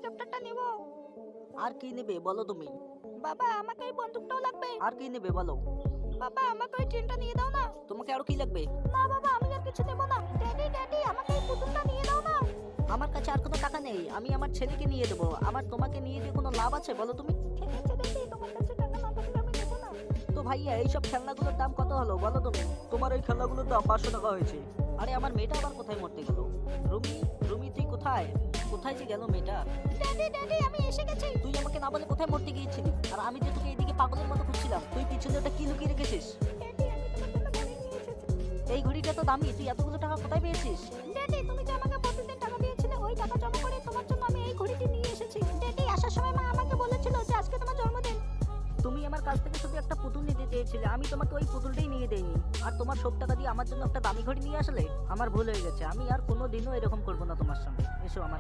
হেলিকপ্টারটা নেব। আর কি নেবে বলো তুমি? বাবা আমাকে এই বন্দুকটাও লাগবে। আর কি নেবে বলো? বাবা আমাকে ওই ট্রেনটা নিয়ে দাও না। তোমাকে আরো কি লাগবে? না বাবা আমি আর কিছু নেব না। ড্যাডি ড্যাডি আমাকে এই পুতুলটা নিয়ে দাও না। আমার কাছে আর কোনো টাকা নেই, আমি আমার ছেলেকে নিয়ে দেবো। আমার তোমাকে নিয়ে দিয়ে কোনো লাভ আছে বলো তুমি? ঠিক আছে ড্যাডি, তোমার কাছে টাকা না থাকলে আমি নেব না। তো ভাইয়া এইসব খেলনাগুলোর দাম কত হলো বলো তুমি? তোমার এই খেলনাগুলোর দাম 500 টাকা হয়েছে। আরে আমার মেয়েটা আবার কোথায় মরতে গেল? রুমি, রুমি তুই কোথায়? কোথায় যে গেল মেয়েটা? ড্যাডি ড্যাডি আমি এসে গেছি। তুই আমাকে না বলে কোথায় মরতে গিয়েছিলি? আর আমি যে তোকে এদিকে পাগলের মতো খুঁজছিলাম, তুই পিছনে ওটা কি লুকিয়ে রেখেছিস? ড্যাডি আমি তোমার জন্য ঘড়ি নিয়ে এসেছি। এই ঘড়িটা তো দামি, তুই এতগুলো টাকা কোথায় পেয়েছিস? ড্যাডি তুমি যে আমাকে প্রতিদিন টাকা দিয়েছিলে ওই টাকা জমা করে তোমার জন্য আমি এই ঘড়িটি নিয়ে এসেছি। ড্যাডি আসার সময় মা আমাকে বলেছিল যে আজকে তোমার জন্মদিন। তুমি আমার কাছ থেকে শুধু একটা পুতুল নিতে চেয়েছিলে, আমি তোমাকে ওই পুতুলটাই নিয়ে দেইনি। আর তোমার সব টাকা দিয়ে আমার জন্য একটা দামি ঘড়ি নিয়ে আসলে আমার ভুল হয়ে গেছে। আমি আর কোনোদিনও এরকম করবো না তোমার সঙ্গে। এসো আমার